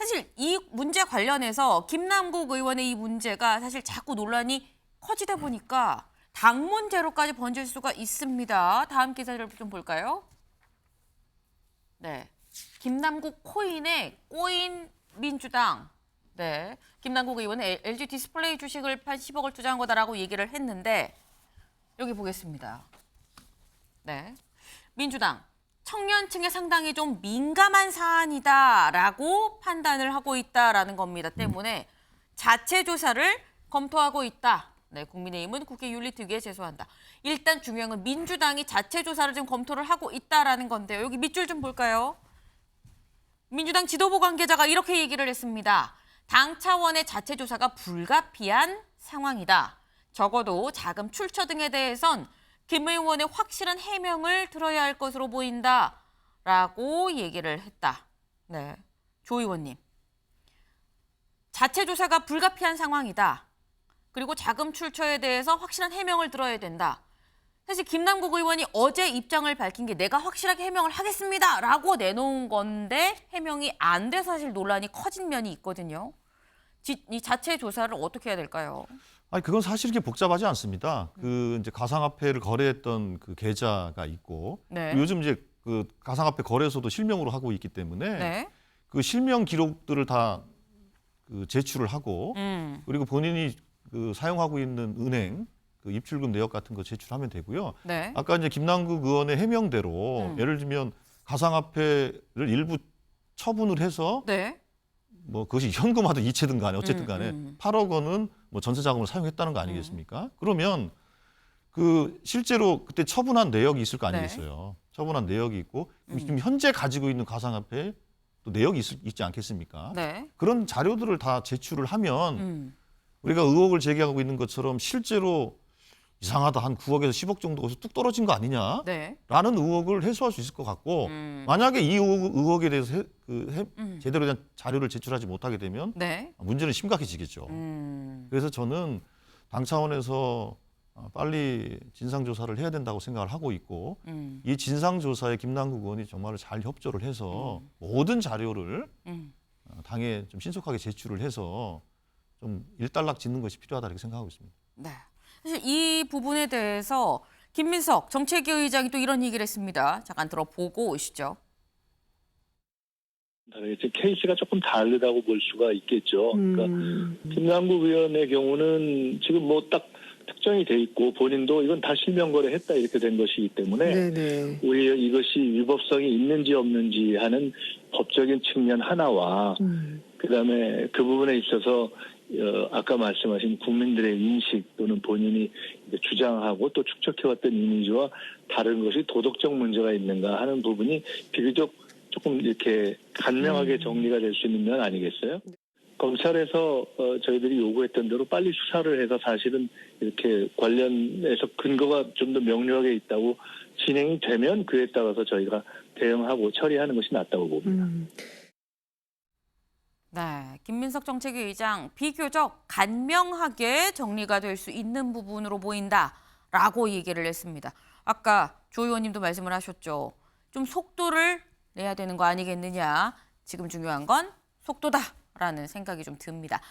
사실 이 문제 관련해서 김남국 의원의 이 문제가 사실 자꾸 논란이 커지다 보니까 당 문제로까지 번질 수가 있습니다. 다음 기사를 좀 볼까요? 네, 김남국 코인에 꼬인 민주당. 네, 김남국 의원은 LG 디스플레이 주식을 판 10억을 투자한 거다라고 얘기를 했는데 여기 보겠습니다. 네, 민주당. 청년층에 상당히 좀 민감한 사안이다라고 판단을 하고 있다라는 겁니다. 때문에 자체 조사를 검토하고 있다. 네, 국민의힘은 국회 윤리특위에 제소한다. 일단 중요한 건 민주당이 자체 조사를 지금 검토를 하고 있다라는 건데요. 여기 밑줄 좀 볼까요? 민주당 지도부 관계자가 이렇게 얘기를 했습니다. 당 차원의 자체 조사가 불가피한 상황이다. 적어도 자금 출처 등에 대해선 김 의원의 확실한 해명을 들어야 할 것으로 보인다라고 얘기를 했다. 네, 조 의원님. 자체 조사가 불가피한 상황이다. 그리고 자금 출처에 대해서 확실한 해명을 들어야 된다. 사실 김남국 의원이 어제 입장을 밝힌 게 내가 확실하게 해명을 하겠습니다라고 내놓은 건데 해명이 안 돼서 사실 논란이 커진 면이 있거든요. 이 자체 조사를 어떻게 해야 될까요? 아니 그건 사실 이렇게 복잡하지 않습니다. 그 이제 가상화폐를 거래했던 그 계좌가 있고 네. 요즘 이제 그 가상화폐 거래소도 실명으로 하고 있기 때문에 네. 그 실명 기록들을 다 그 제출을 하고 그리고 본인이 그 사용하고 있는 은행 그 입출금 내역 같은 거 제출하면 되고요. 네. 아까 이제 김남국 의원의 해명대로 예를 들면 가상화폐를 일부 처분을 해서 네. 뭐 그것이 현금화든 이체든 간에 어쨌든 간에 8억 원은 뭐 전세 자금을 사용했다는 거 아니겠습니까? 그러면 그 실제로 그때 처분한 내역이 있을 거 아니겠어요? 처분한 내역이 있고 지금 현재 가지고 있는 가상화폐 또 내역이 있지 않겠습니까? 네. 그런 자료들을 다 제출을 하면 우리가 의혹을 제기하고 있는 것처럼 실제로 이상하다 한 9억에서 10억 정도에서 뚝 떨어진 거 아니냐라는 네. 의혹을 해소할 수 있을 것 같고 만약에 이 의혹에 대해서 제대로 된 자료를 제출하지 못하게 되면 네. 문제는 심각해지겠죠. 그래서 저는 당 차원에서 빨리 진상조사를 해야 된다고 생각을 하고 있고 이 진상조사에 김남국 의원이 정말 잘 협조를 해서 모든 자료를 당에 좀 신속하게 제출을 해서 좀 일단락 짓는 것이 필요하다 이렇게 생각하고 있습니다. 네. 사실 이 부분에 대해서 김민석 정책위 의장이 또 이런 얘기를 했습니다. 잠깐 들어보고 오시죠. 이제 케이스가 조금 다르다고 볼 수가 있겠죠. 그러니까 김남국 의원의 경우는 지금 뭐 딱 특정이 돼 있고 본인도 이건 다 실명 거래했다 이렇게 된 것이기 때문에 네네. 오히려 이것이 위법성이 있는지 없는지 하는 법적인 측면 하나와 그다음에 그 부분에 있어서 아까 말씀하신 국민들의 인식 또는 본인이 주장하고 또 축적해왔던 이미지와 다른 것이 도덕적 문제가 있는가 하는 부분이 비교적 조금 이렇게 간명하게 정리가 될 수 있는 면 아니겠어요? 검찰에서 저희들이 요구했던 대로 빨리 수사를 해서 사실은 이렇게 관련해서 근거가 좀 더 명료하게 있다고 진행이 되면 그에 따라서 저희가 대응하고 처리하는 것이 낫다고 봅니다. 네, 김민석 정책위 의장 비교적 간명하게 정리가 될 수 있는 부분으로 보인다라고 얘기를 했습니다. 아까 조 의원님도 말씀을 하셨죠. 좀 속도를 내야 되는 거 아니겠느냐. 지금 중요한 건 속도다라는 생각이 좀 듭니다.